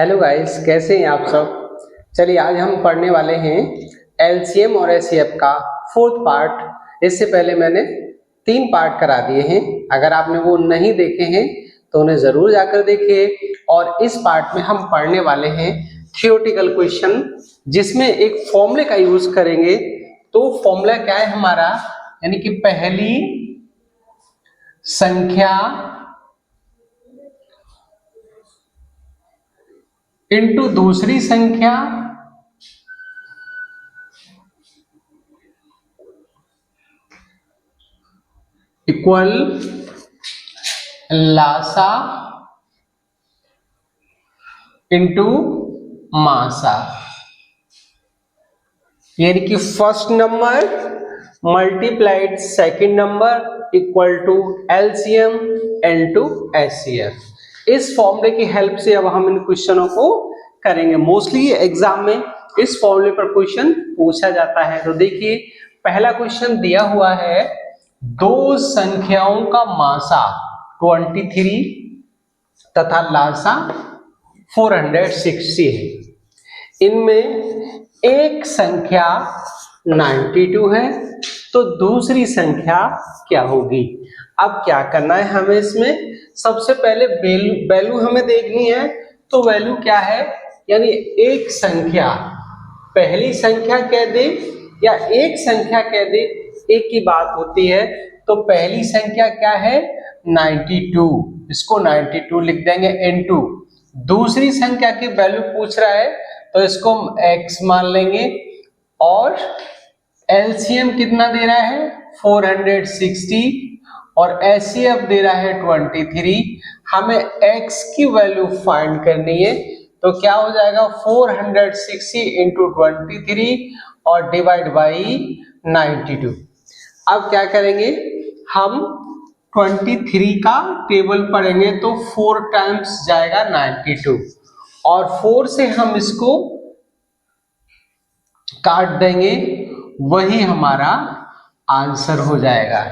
Hello guys, कैसे हैं आप सब। चलिए आज हम पढ़ने वाले हैं एलसीएम और एचसीएफ का फोर्थ पार्ट। इससे पहले मैंने 3 पार्ट करा दिए हैं। अगर आपने वो नहीं देखे हैं तो उन्हें जरूर जाकर देखिए। और इस पार्ट में हम पढ़ने वाले हैं थियोरेटिकल क्वेश्चन, जिसमें एक फॉर्मूले का यूज करेंगे। तो फॉर्मूला क्या है हमारा, यानी कि पहली संख्या इनटू दूसरी संख्या इक्वल लासा इनटू मासा। यानी कि first number multiplied second number equal to LCM into HCF. इस फॉर्मूले की हेल्प से अब हम इन क्वेश्चनों को करेंगे। मोस्टली एग्जाम में इस फॉर्मूले पर क्वेश्चन पूछा जाता है। तो देखिए, पहला क्वेश्चन दिया हुआ है, दो संख्याओं का मासा 23 तथा लासा 460 है। इनमें एक संख्या 92 है, तो दूसरी संख्या क्या होगी। अब क्या करना है हमें, इसमें सबसे पहले वैल्यू हमें देखनी है। तो वैल्यू क्या है, यानी एक संख्या पहली संख्या कह दे या एक संख्या कह दे, एक ही बात होती है। तो पहली संख्या क्या है 92, इसको 92 लिख देंगे इनटू दूसरी संख्या की वैल्यू पूछ रहा है तो इसको हम x मान लेंगे। और एलसीएम कितना दे रहा है 460 और एचसीएफ दे रहा है 23। हमें x की वैल्यू फाइंड करनी है। तो क्या हो जाएगा 460 इंटू 23 और डिवाइड बाई 92। अब क्या करेंगे, हम 23 का टेबल पढ़ेंगे तो 4 टाइम्स जाएगा 92 और 4 से हम इसको काट देंगे, वही हमारा आंसर हो जाएगा।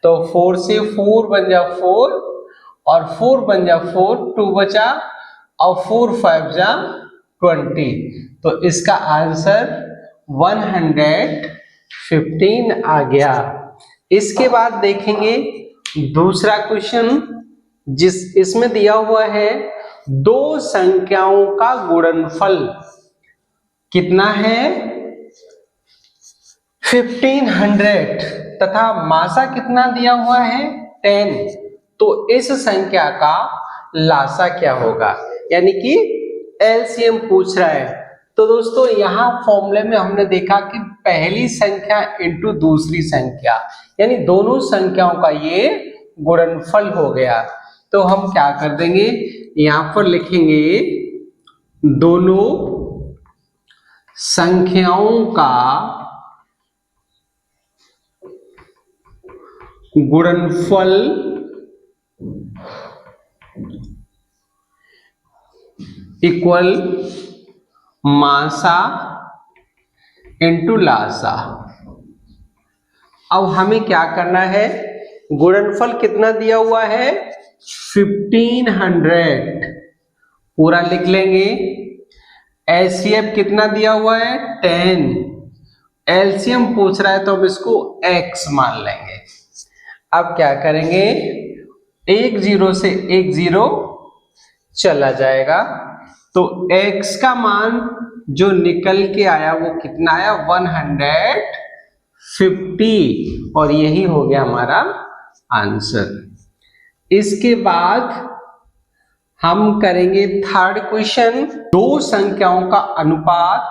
तो 4 से 4 बन जा 4 और 4 बन जा 4, 2 बचा और 4 5 जा 20। तो इसका आंसर 115 आ गया। इसके बाद देखेंगे दूसरा क्वेश्चन, जिस इसमें दिया हुआ है दो संख्याओं का गुणनफल कितना है 1500 तथा मासा कितना दिया हुआ है 10। तो इस संख्या का लासा क्या होगा, यानी कि एलसीएम पूछ रहा है। तो दोस्तों यहां फॉर्मूले में हमने देखा कि पहली संख्या इंटू दूसरी संख्या, यानी दोनों संख्याओं का ये गुणनफल हो गया। तो हम क्या कर देंगे, यहां पर लिखेंगे दोनों संख्याओं का गुणनफल इक्वल मासा इंटू लासा। अब हमें क्या करना है, गुणनफल कितना दिया हुआ है 1500, पूरा लिख लेंगे। एचसीएफ कितना दिया हुआ है 10, एलसीएम पूछ रहा है तो हम इसको x मान लेंगे। अब क्या करेंगे, एक 0 से एक 0 चला जाएगा, तो x का मान जो निकल के आया वो कितना आया 150 और यही हो गया हमारा आंसर। इसके बाद हम करेंगे थर्ड क्वेश्चन, दो संख्याओं का अनुपात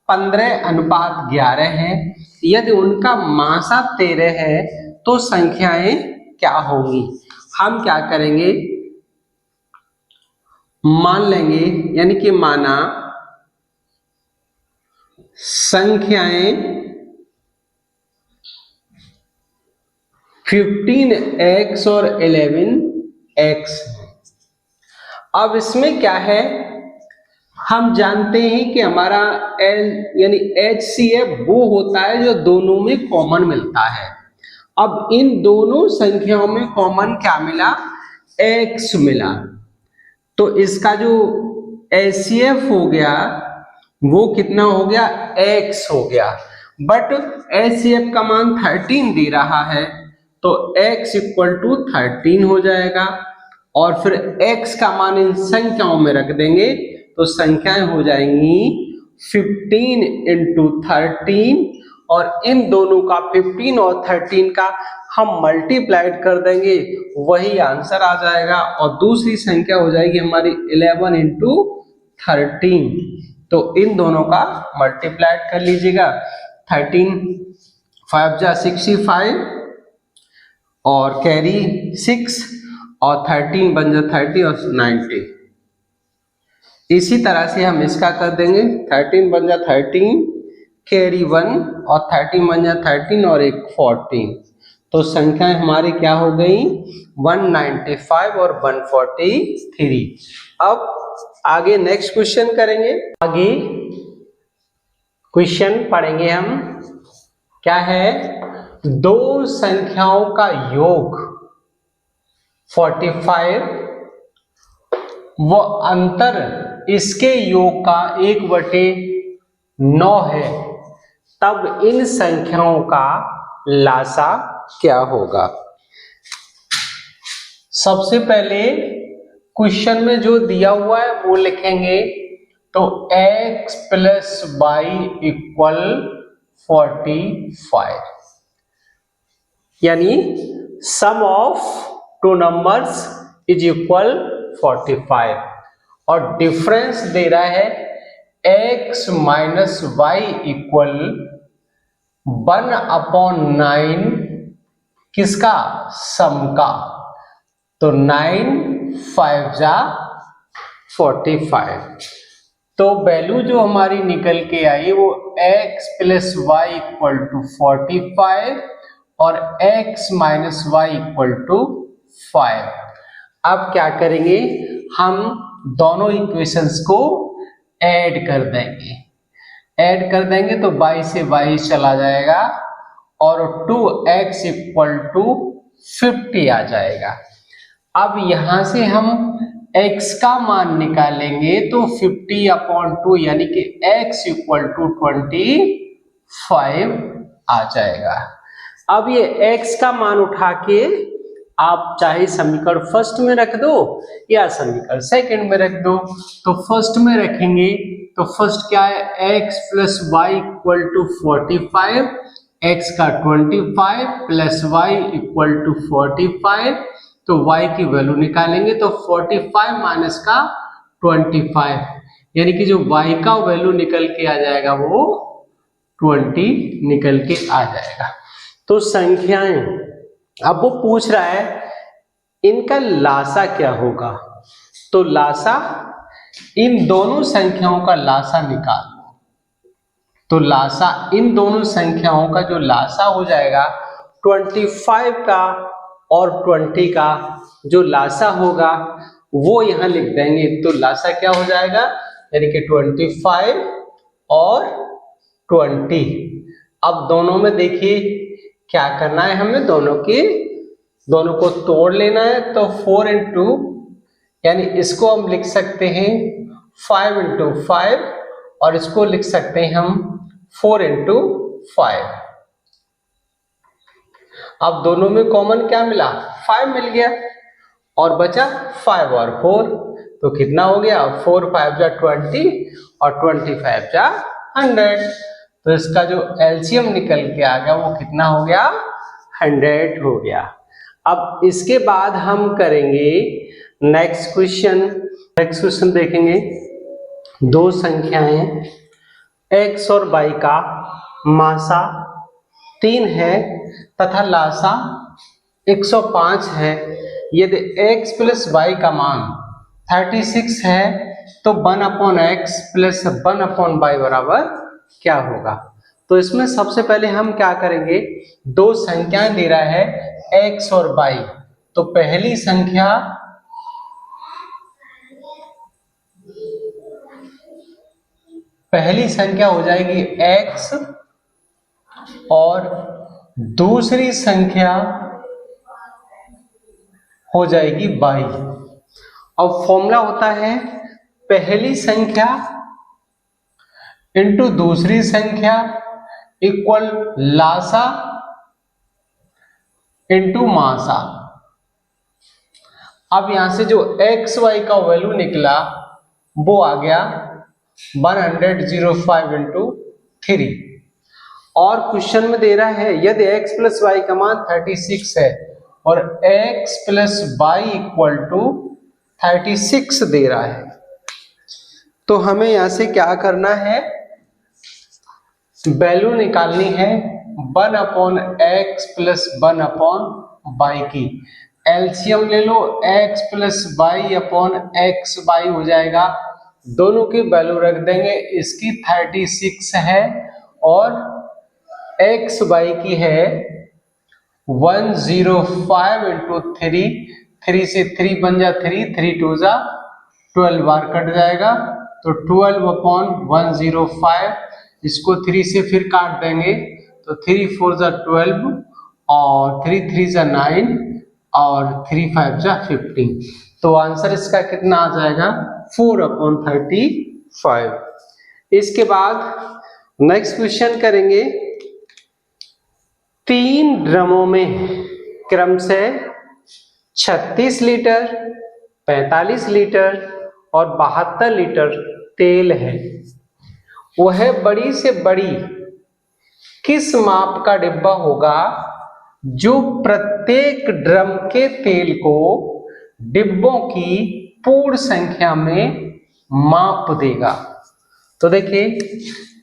15:11 है, यदि उनका मासा 13 है तो संख्याएं क्या होंगी। हम क्या करेंगे, मान लेंगे, यानी कि माना संख्याएं 15x और 11x। अब इसमें क्या है, हम जानते हैं कि हमारा L यानी HCF वो होता है जो दोनों में कॉमन मिलता है। अब इन दोनों संख्याओं में कॉमन क्या मिला, x मिला। तो इसका जो HCF हो गया वो कितना हो गया, x हो गया, बट HCF का मान 13 दे रहा है तो x इक्वल टू 13 हो जाएगा, और फिर x का मान इन संख्याओं में रख देंगे तो संख्याएं हो जाएंगी 15 इंटू 13, और इन दोनों का 15 और 13 का हम मल्टीप्लाइड कर देंगे, वही आंसर आ जाएगा, और दूसरी संख्या हो जाएगी हमारी 11 इंटू 13। तो इन दोनों का मल्टीप्लाइड कर लीजिएगा, 13 5 जा 65 और कैरी 6 और 13 बन जा 30 और 90। इसी तरह से हम इसका कर देंगे, 13 बन जा 13 कैरी 1 और 13 बन जा 13 और एक 14। तो संख्याएं हमारी क्या हो गई, 195 और 143। अब आगे नेक्स्ट क्वेश्चन करेंगे, आगे क्वेश्चन पढ़ेंगे हम, क्या है, दो संख्याओं का योग 45 व अंतर इसके योग का 1/9 है, तब इन संख्याओं का लासा क्या होगा। सबसे पहले क्वेश्चन में जो दिया हुआ है वो लिखेंगे, तो x प्लस वाई इक्वल 45, यानी sum of two numbers is equal 45, और डिफरेंस दे रहा है x माइनस वाई इक्वल 1/9 किसका, सम का, तो 9 5 जा 45। तो वैल्यू जो हमारी निकल के आई वो x plus Y equal to 45 और x minus Y equal to 5। अब क्या करेंगे, हम दोनों इक्वेशंस को ऐड कर देंगे, तो y से y चला जाएगा और 2x इक्वल टू 50 आ जाएगा। अब यहां से हम x का मान निकालेंगे तो 50/2 यानी कि x इक्वल टू 25 आ जाएगा। अब ये x का मान उठा के आप चाहे समीकरण फर्स्ट में रख दो या समीकरण सेकंड में रख दो। तो फर्स्ट में रखेंगे तो फर्स्ट क्या है, x plus Y equal to 45, x का 25 प्लस वाई इक्वल टू 45, तो y की वैल्यू निकालेंगे तो 45 माइनस का 25, यानी कि जो y का वैल्यू निकल के आ जाएगा वो 20 निकल के आ जाएगा। तो संख्याएं, अब वो पूछ रहा है इनका लासा क्या होगा, तो लासा, इन दोनों संख्याओं का लासा निकाल लो। तो लासा, इन दोनों संख्याओं का जो लासा हो जाएगा 25 का और 20 का जो लासा होगा वो यहां लिख देंगे। तो लासा क्या हो जाएगा, यानी कि 25 और 20। अब दोनों में देखिए क्या करना है, हमें दोनों को तोड़ लेना है। तो 4 इंटू, यानी इसको हम लिख सकते हैं 5 इंटू 5 और इसको लिख सकते हैं हम 4 इंटू 5। अब दोनों में कॉमन क्या मिला, 5 मिल गया और बचा 5 और 4, तो कितना हो गया, 4 5 जा 20 और 25 जा 100। तो इसका जो एलसीएम निकल के आ गया वो कितना हो गया, 100 हो गया। अब इसके बाद हम करेंगे नेक्स्ट क्वेश्चन देखेंगे, दो संख्याएं x और y का मासा 3 है तथा लासा 105 है। यदि x प्लस y का मान 36 है तो 1/x प्लस 1/y बराबर क्या होगा। तो इसमें सबसे पहले हम क्या करेंगे, दो संख्याएं दे रहा है x और y। तो पहली संख्या हो जाएगी x और दूसरी संख्या हो जाएगी y। अब फॉर्मूला होता है पहली संख्या इंटू दूसरी संख्या इक्वल लासा इंटू मासा। अब यहां से जो एक्स वाई का वैल्यू निकला वो आ गया 105 इंटू 3। और क्वेश्चन में दे रहा है यदि x प्लस वाई का मान 36 है और x plus Y equal to 36 दे रहा है, तो हमें यहां से क्या करना है, वैल्यू निकालनी है 1/x प्लस 1/y की। एलसीएम ले लो, x plus Y upon X Y हो जाएगा, दोनों की वैल्यू रख देंगे। इसकी 36 है और एक्स वाई की है 105 इंटू 3। 3 से 3 बन जा 3, 3 2 जा 12 बार कट जाएगा, तो 12/105। इसको 3 से फिर काट देंगे तो 3 4 जा 12 और 3 3 जा 9 और 3 5 जा 15। तो आंसर इसका कितना आ जाएगा 4/35। इसके बाद नेक्स्ट क्वेश्चन करेंगे। 3 ड्रमों में क्रम से 36 लीटर, 45 लीटर और 72 लीटर तेल है। वह बड़ी से बड़ी किस माप का डिब्बा होगा जो प्रत्येक ड्रम के तेल को डिब्बों की पूर्ण संख्या में माप देगा। तो देखिए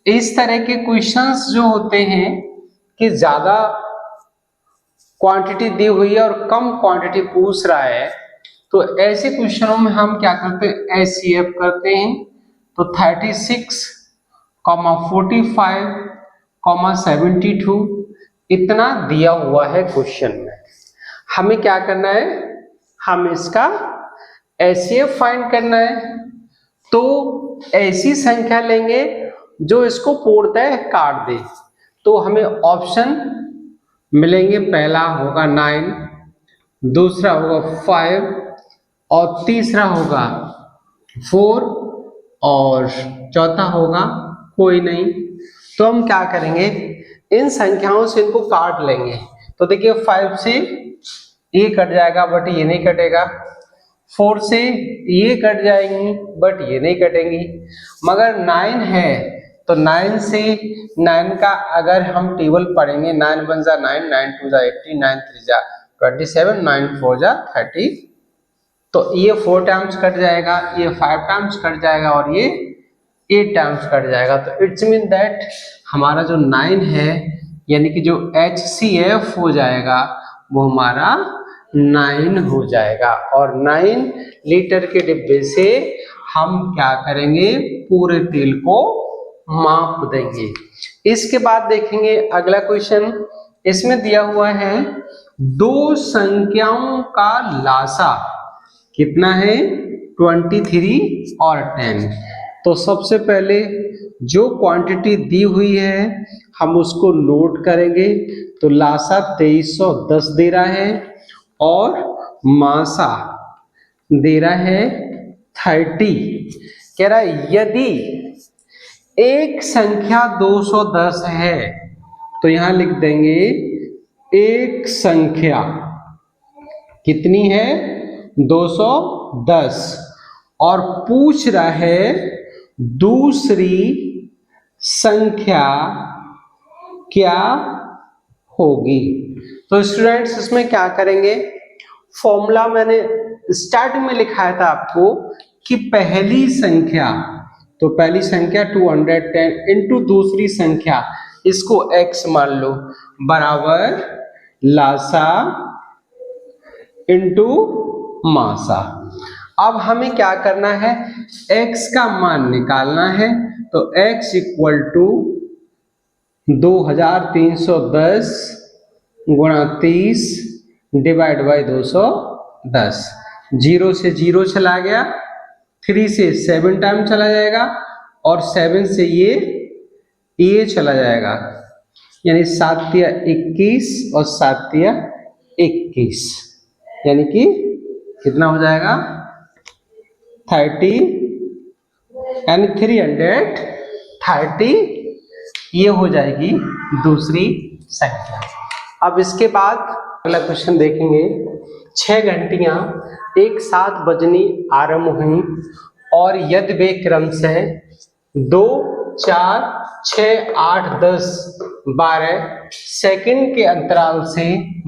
इस तरह के क्वेश्चंस जो होते हैं कि ज्यादा क्वांटिटी दी हुई है और कम क्वांटिटी पूछ रहा है, तो ऐसे क्वेश्चनों में हम क्या करते हैं, एचसीएफ करते हैं। तो 36, 45, 72 इतना दिया हुआ है क्वेश्चन में। हमें क्या करना है, हम इसका एचसीएफ फाइंड करना है। तो ऐसी संख्या लेंगे जो इसको पूर्णतः काट दे। तो हमें ऑप्शन मिलेंगे, पहला होगा 9, दूसरा होगा 5 और तीसरा होगा 4 और चौथा होगा कोई नहीं। तो हम क्या करेंगे, इन संख्याओं से इनको काट लेंगे। तो देखिए 5 से ये कट जाएगा बट ये नहीं कटेगा, 4 से ये कट जाएंगी बट ये नहीं कटेंगी, मगर 9 है तो 9 से 9 का अगर हम टेबल पढ़ेंगे, 9 1 जा 9, 9 2 जा 18, 9 3 जा 27, 9 4 जा 30। तो ये 4 टाइम्स कट जाएगा, ये 5 टाइम्स कट जाएगा और ये 8 टाइम्स कट जाएगा। तो इट्स मीन दैट हमारा जो 9 है यानी कि जो HCF हो जाएगा वो हमारा 9 हो जाएगा। और 9 लीटर के डिब्बे से हम क्या करेंगे, पूरे तेल को माप देंगे। इसके बाद देखेंगे अगला क्वेश्चन। इसमें दिया हुआ है 2 संख्याओं का लासा कितना है, 23 और 10। तो सबसे पहले जो क्वांटिटी दी हुई है हम उसको नोट करेंगे। तो लासा 2310 दे रहा है और मासा दे रहा है 30। कह रहा है यदि एक संख्या 210 है तो यहां लिख देंगे एक संख्या कितनी है, 210, और पूछ रहा है दूसरी संख्या क्या होगी। तो स्टूडेंट्स इसमें क्या करेंगे, फॉर्मूला मैंने स्टार्टिंग में लिखाया था आपको कि पहली संख्या, तो पहली संख्या 210 इंटू दूसरी संख्या, इसको x मान लो, बराबर लासा इंटू मासा। अब हमें क्या करना है, x का मान निकालना है। तो x इक्वल टू 2310 गुणा 30 डिवाइड बाई 210। 0 से 0 चला गया, 3 से 7 टाइम चला जाएगा और 7 से ये चला जाएगा, यानी 7 तिया 21 और 7 तिया 21, यानी कि कितना हो जाएगा 32 यानी 330 ये हो जाएगी दूसरी संख्या। अब इसके बाद अगला क्वेश्चन देखेंगे। 6 घंटियां एक साथ बजनी आरंभ हुई और यदि वे क्रमशः 2, 4, 6, 8, 10, 12 सेकंड के अंतराल से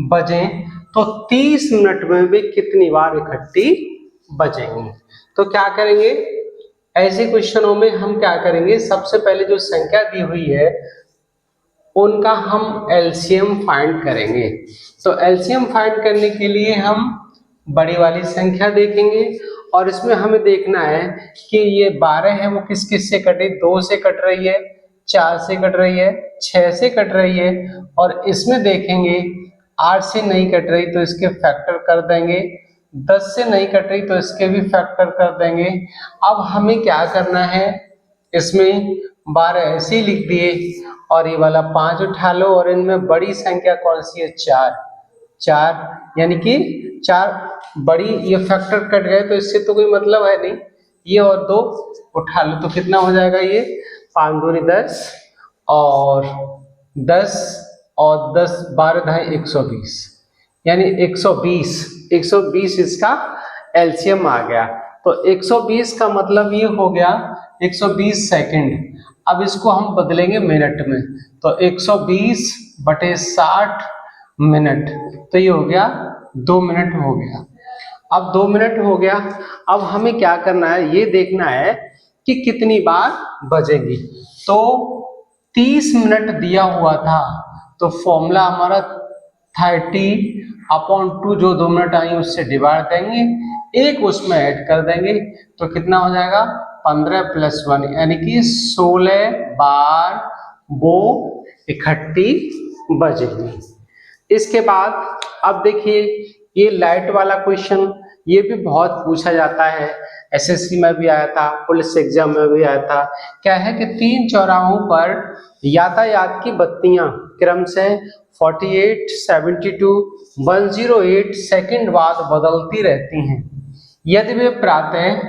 बजें तो 30 मिनट में वे कितनी बार इकट्ठी बजेंगी। तो क्या करेंगे, ऐसे क्वेश्चनों में हम क्या करेंगे, सबसे पहले जो संख्या दी हुई है उनका हम एलसीएम फाइंड करेंगे। तो एलसीएम फाइंड करने के लिए हम बड़ी वाली संख्या देखेंगे और इसमें हमें देखना है कि ये 12 है वो किस किस से कटे, 2 से कट रही है, 4 से कट रही है, 6 से कट रही है, और इसमें देखेंगे 8 से नहीं कट रही तो इसके फैक्टर कर देंगे, 10 से नहीं कट रही तो इसके भी फैक्टर कर देंगे। अब हमें क्या करना है, इसमें 12 ऐसे ही लिख दिए और ये वाला 5 उठा लो और इनमें बड़ी संख्या कौन सी है, 4, यानी कि 4 बड़ी, ये फैक्टर कट गए तो इससे तो कोई मतलब है नहीं, ये और 2 उठा लो तो कितना हो जाएगा, ये 5 दूनी 10 और 10 और 10 12 ढाई 120, यानी 120 इसका एलसीएम आ गया। तो 120 का मतलब ये हो गया 120 सेकंड। अब इसको हम बदलेंगे मिनट में, तो 120 बटे 60 मिनट, तो ये हो गया 2 मिनट हो गया। अब 2 मिनट हो गया, अब हमें क्या करना है, ये देखना है कि कितनी बार बजेगी। तो 30 मिनट दिया हुआ था तो फॉर्मूला हमारा 30/2 जो 2 मिनट आई उससे डिवाइड देंगे, एक उसमें ऐड कर देंगे तो कितना हो जाएगा, 15 + 1 यानी कि 16 बार वो इकट्ठी बजेगी। इसके बाद अब देखिए ये लाइट वाला क्वेश्चन, ये भी बहुत पूछा जाता है, एसएससी में भी आया था, पुलिस एग्जाम में भी आया था। क्या है कि 3 चौराहों पर यातायात की बत्तियां क्रमशः 48, 72, 108 सेकंड बाद बदलती रहती हैं। यदि वे प्रातः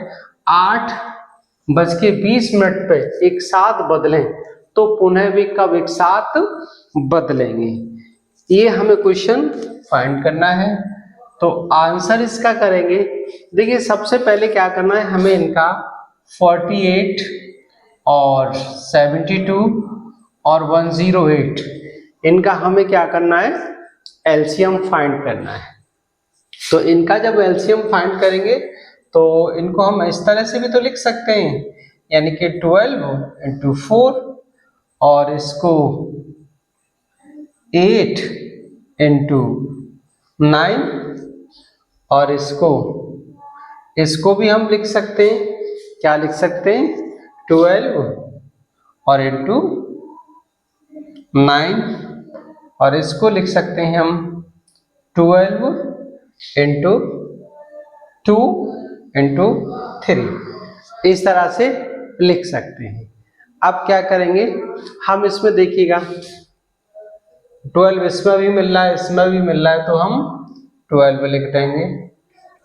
8:20 पे एक साथ बदलें तो पुनः वे कब एक साथ बदलेंगे, ये हमें क्वेश्चन फाइंड करना है। तो आंसर इसका करेंगे, देखिए सबसे पहले क्या करना है, हमें इनका 48 और 72 और 108 इनका हमें क्या करना है, एलसीएम फाइंड करना है। तो इनका जब एलसीएम फाइंड करेंगे तो इनको हम इस तरह से भी तो लिख सकते हैं, यानी कि 12 × 4 और इसको 8 × 9 और इसको भी हम लिख सकते हैं, क्या लिख सकते हैं, 12 और × 9 और इसको लिख सकते हैं हम 12 × 2 × 3, इस तरह से लिख सकते हैं। अब क्या करेंगे हम, इसमें देखिएगा 12 इसमें भी मिल रहा है, इसमें भी मिल रहा है, तो हम 12 लिख देंगे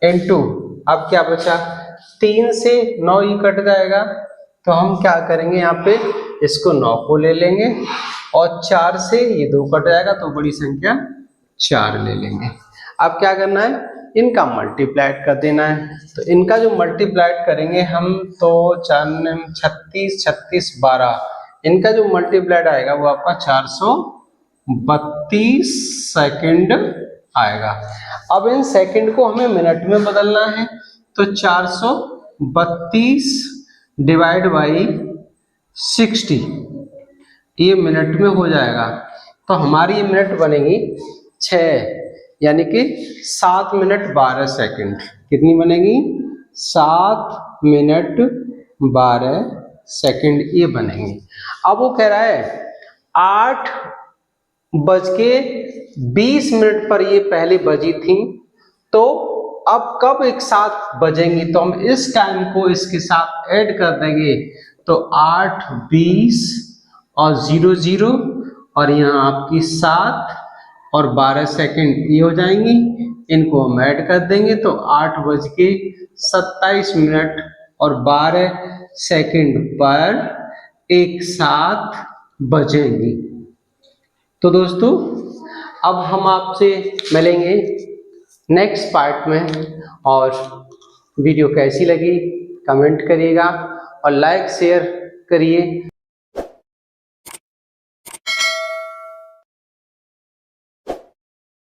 इनटू, अब क्या बचा, 3 से 9 ही कट जाएगा तो हम क्या करेंगे, यहाँ पे इसको 9 को ले लेंगे और 4 से ये 2 कट जाएगा तो बड़ी संख्या 4 ले लेंगे। अब क्या करना है, इनका मल्टीप्लाइड कर देना है। तो इनका जो मल्टीप्लाइड करेंगे हम, तो 4 36 36 12, इनका जो मल्टीप्लाइड आएगा वो आपका 432 सेकंड आएगा। अब इन सेकंड को हमें मिनट में बदलना है, तो 432 डिवाइड बाई 60 ये मिनट में हो जाएगा। तो हमारी ये मिनट बनेगी 6, यानी कि 7 मिनट 12 सेकंड। कितनी बनेगी, 7 मिनट 12 सेकंड ये बनेंगे। अब वो कह रहा है 8:20 पर ये पहले बजी थी, तो अब कब एक साथ बजेंगी, तो हम इस टाइम को इसके साथ ऐड कर देंगे, तो 8:20 और 00 और यहाँ आपकी 7 और 12 सेकंड ये हो जाएंगी, इनको हम ऐड कर देंगे तो 8:27 और 12 सेकंड पर एक साथ बजेंगी। तो दोस्तों अब हम आपसे मिलेंगे नेक्स्ट पार्ट में, और वीडियो कैसी लगी कमेंट करिएगा और लाइक शेयर करिए।